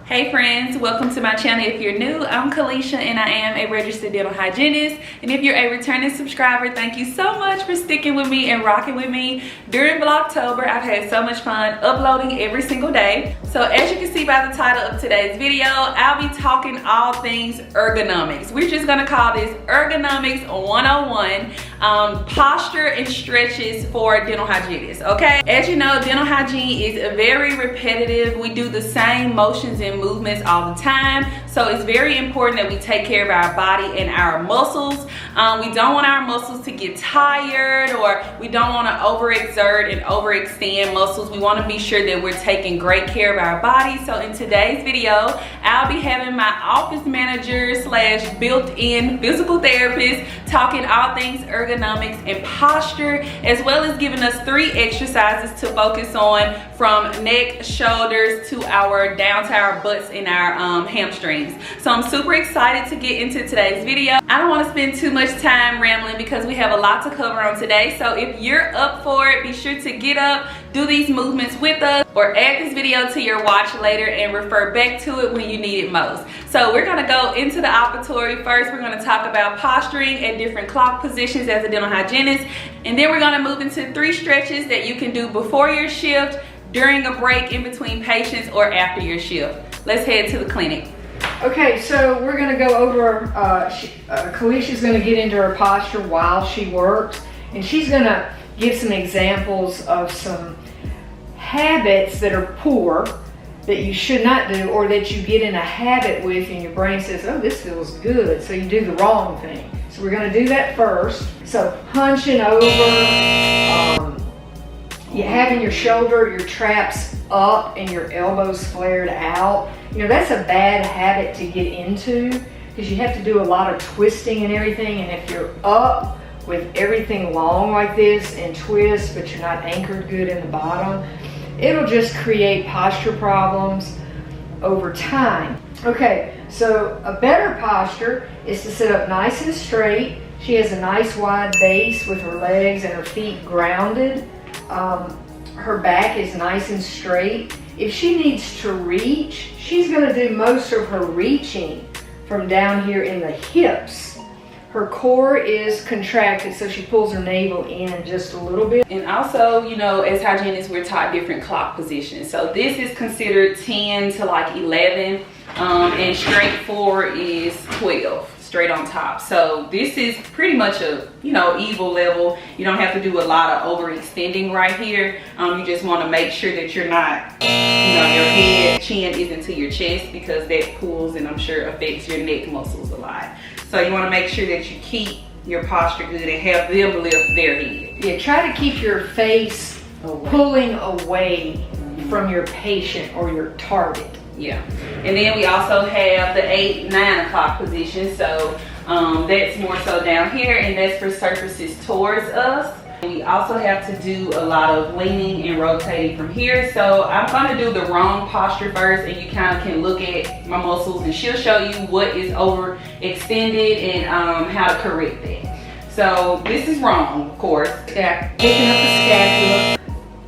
Hey friends, welcome to my channel. If you're new, I'm Kalesha and I am a registered dental hygienist. And if you're a returning subscriber, thank you so much for sticking with me and rocking with me during Vlogtober. I've had so much fun uploading every single day. So as you can see by the title of today's video, I'll be talking all things ergonomics. We're just gonna call this Ergonomics 101, posture and stretches for dental hygienists, okay? As you know, dental hygiene is very repetitive. We do the same motions and movements all the time, so it's very important that we take care of our body and our muscles. We don't want our muscles to get tired, or we don't want to overexert and overextend muscles. We want to be sure that we're taking great care of our body. So in today's video, I'll be having my office manager / built-in physical therapist talking all things ergonomics and posture, as well as giving us 3 exercises to focus on, from neck, shoulders to our down to our butts and our hamstrings. So I'm super excited to get into today's video. I don't want to spend too much time rambling because we have a lot to cover on today. So if you're up for it, be sure to get up, do these movements with us, or add this video to your watch later and refer back to it when you need it most. So we're going to go into the operatory first. We're going to talk about posturing at different clock positions as a dental hygienist, and then we're going to move into 3 stretches that you can do before your shift, during a break, in between patients, or after your shift. Let's head to the clinic. Okay, so we're going to go over, Kalesha's going to get into her posture while she works, and she's going to give some examples of some habits that are poor, that you should not do, or that you get in a habit with and your brain says, oh, this feels good, so you do the wrong thing. So we're going to do that first. So hunching over, you having your shoulder, your traps up and your elbows flared out. You know, that's a bad habit to get into because you have to do a lot of twisting and everything. And if you're up with everything long like this and twist, but you're not anchored good in the bottom, it'll just create posture problems over time. Okay, so a better posture is to sit up nice and straight. She has a nice wide base with her legs and her feet grounded. Her back is nice and straight. If she needs to reach, she's going to do most of her reaching from down here in the hips. Her core is contracted, so she pulls her navel in just a little bit. And also, you know, as hygienists, we're taught different clock positions. So this is considered 10 to like 11, and straight forward is 12. Straight on top. So this is pretty much a, you know, evil level. You don't have to do a lot of overextending right here. You just want to make sure that you're not, you know, your head, chin isn't to your chest, because that pulls and I'm sure affects your neck muscles a lot. So you want to make sure that you keep your posture good and have them lift their head. Yeah, try to keep your face pulling away from your patient or your target. Yeah, and then we also have the 8, 9 o'clock position. So that's more so down here, and that's for surfaces towards us. And we also have to do a lot of leaning and rotating from here. So I'm going to do the wrong posture first, and you kind of can look at my muscles, and she'll show you what is overextended and how to correct that. So this is wrong, of course. Yeah, picking up the scapula,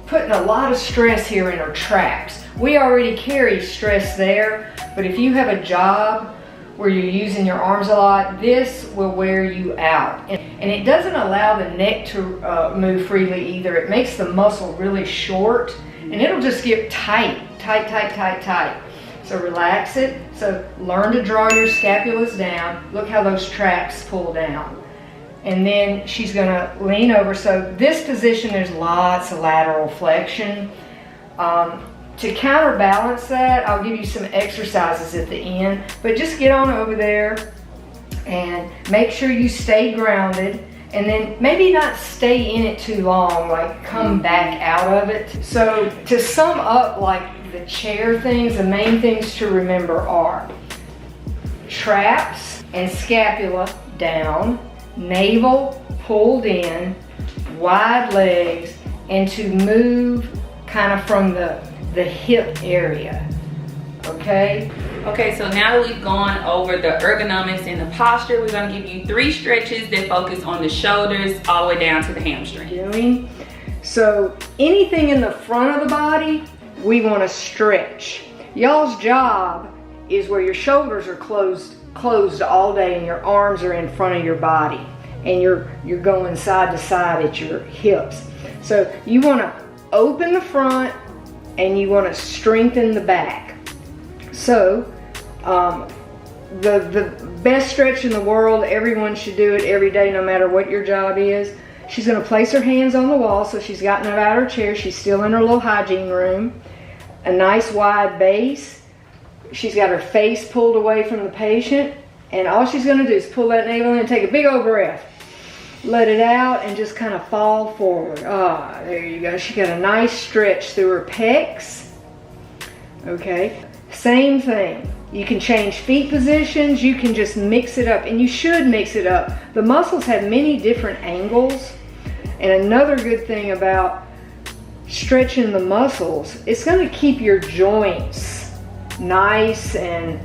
putting a lot of stress here in her traps. We already carry stress there, but if you have a job where you're using your arms a lot, this will wear you out. And it doesn't allow the neck to move freely either. It makes the muscle really short, and it'll just get tight. So relax it. So learn to draw your scapulas down. Look how those traps pull down. And then she's gonna lean over. So this position, there's lots of lateral flexion. To counterbalance that, I'll give you some exercises at the end, but just get on over there and make sure you stay grounded, and then maybe not stay in it too long, like come back out of it. So to sum up, like the chair things, the main things to remember are traps and scapula down, navel pulled in, wide legs, and to move kind of from the hip area. Okay, so now that we've gone over the ergonomics and the posture, we're going to give you 3 stretches that focus on the shoulders all the way down to the hamstring. So anything in the front of the body, we want to stretch. y'all's job is where your shoulders are closed all day and your arms are in front of your body and you're going side to side at your hips. So you want to open the front and you want to strengthen the back. So the best stretch in the world, everyone should do it every day no matter what your job is. She's going to place her hands on the wall, so she's gotten up out of her chair. She's still in her little hygiene room. A nice wide base. She's got her face pulled away from the patient, and all she's going to do is pull that navel in and take a big old breath. Let it out and just kind of fall forward. Ah, there you go. She got a nice stretch through her pecs. Okay, same thing. You can change feet positions. You can just mix it up, and you should mix it up. The muscles have many different angles, and another good thing about stretching the muscles, it's going to keep your joints nice and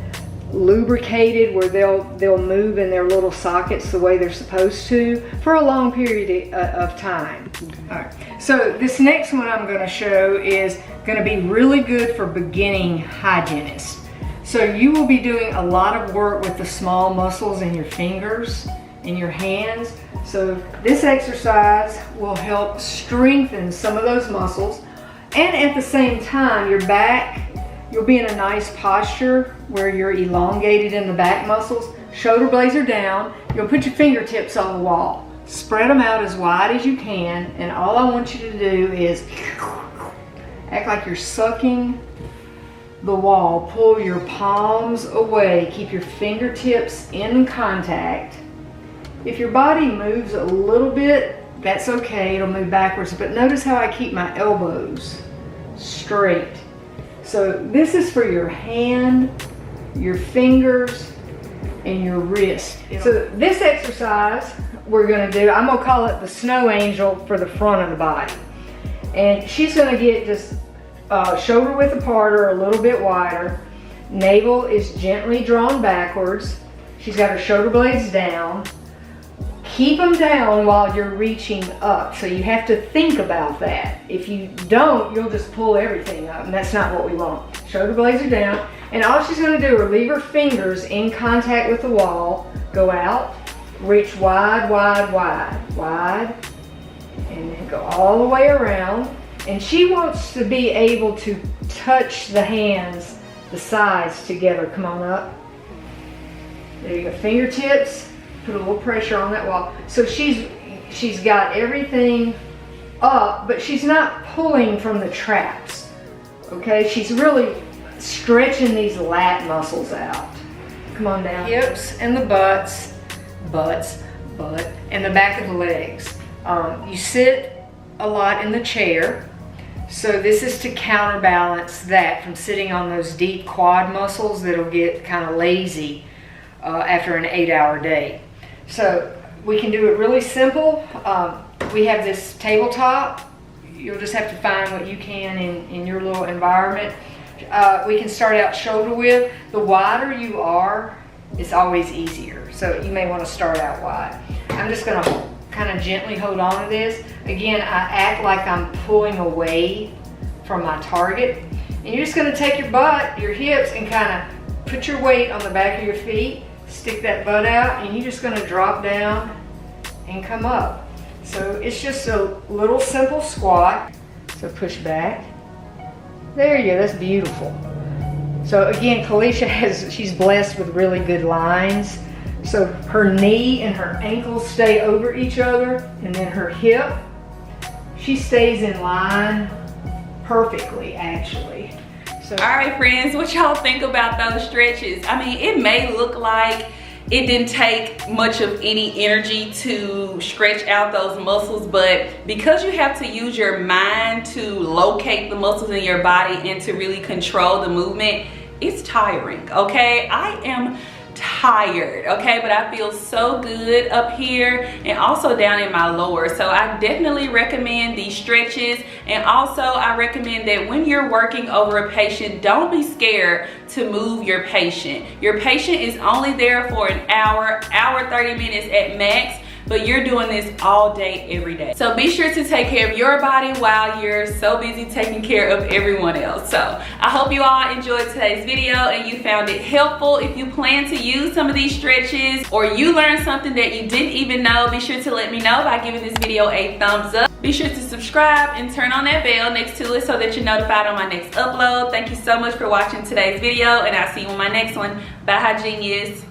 lubricated, where they'll move in their little sockets the way they're supposed to for a long period of time. All right. So this next one I'm going to show is going to be really good for beginning hygienists. So you will be doing a lot of work with the small muscles in your fingers and your hands. So this exercise will help strengthen some of those muscles, and at the same time your back, you'll be in a nice posture where you're elongated in the back muscles. Shoulder blades are down. You'll put your fingertips on the wall. Spread them out as wide as you can, and all I want you to do is act like you're sucking the wall. Pull your palms away. Keep your fingertips in contact. If your body moves a little bit, that's okay. It'll move backwards. But notice how I keep my elbows straight. So this is for your hand, your fingers, and your wrist. So this exercise we're going to do, I'm going to call it the snow angel for the front of the body. And she's going to get just shoulder width apart or a little bit wider. Navel is gently drawn backwards. She's got her shoulder blades down. Keep them down while you're reaching up. So you have to think about that. If you don't, you'll just pull everything up, and that's not what we want. Shoulder blades are down, and all she's going to do is leave her fingers in contact with the wall. Go out, reach wide, wide, wide, wide, and then go all the way around. And she wants to be able to touch the hands, the sides together. Come on up. There you go. Fingertips. Put a little pressure on that wall. So she's got everything up, but she's not pulling from the traps. Okay? She's really stretching these lat muscles out. Come on down. Hips and the butt, and the back of the legs. You sit a lot in the chair. So this is to counterbalance that from sitting on those deep quad muscles that'll get kind of lazy after an 8-hour day. So we can do it really simple. We have this tabletop. You'll just have to find what you can in your little environment. We can start out shoulder width. The wider you are, it's always easier. So you may want to start out wide. I'm just going to kind of gently hold on to this. Again, I act like I'm pulling away from my target. And you're just going to take your butt, your hips, and kind of put your weight on the back of your feet. Stick that butt out, and you're just going to drop down and come up. So it's just a little simple squat. So push back. There you go. That's beautiful. So again, Kalesha she's blessed with really good lines. So her knee and her ankles stay over each other, and then her hip, she stays in line perfectly, actually. So, all right, friends, what y'all think about those stretches? I mean, it may look like it didn't take much of any energy to stretch out those muscles, but because you have to use your mind to locate the muscles in your body and to really control the movement, it's tiring, okay? I am tired, okay, but I feel so good up here and also down in my lower. So I definitely recommend these stretches, and also I recommend that when you're working over a patient, don't be scared to move your patient. Your patient is only there for an hour, 30 minutes at max. but you're doing this all day, every day. So be sure to take care of your body while you're so busy taking care of everyone else. So I hope you all enjoyed today's video and you found it helpful. If you plan to use some of these stretches or you learned something that you didn't even know, be sure to let me know by giving this video a thumbs up. Be sure to subscribe and turn on that bell next to it so that you're notified on my next upload. Thank you so much for watching today's video, and I'll see you on my next one. Bye, Hygienists.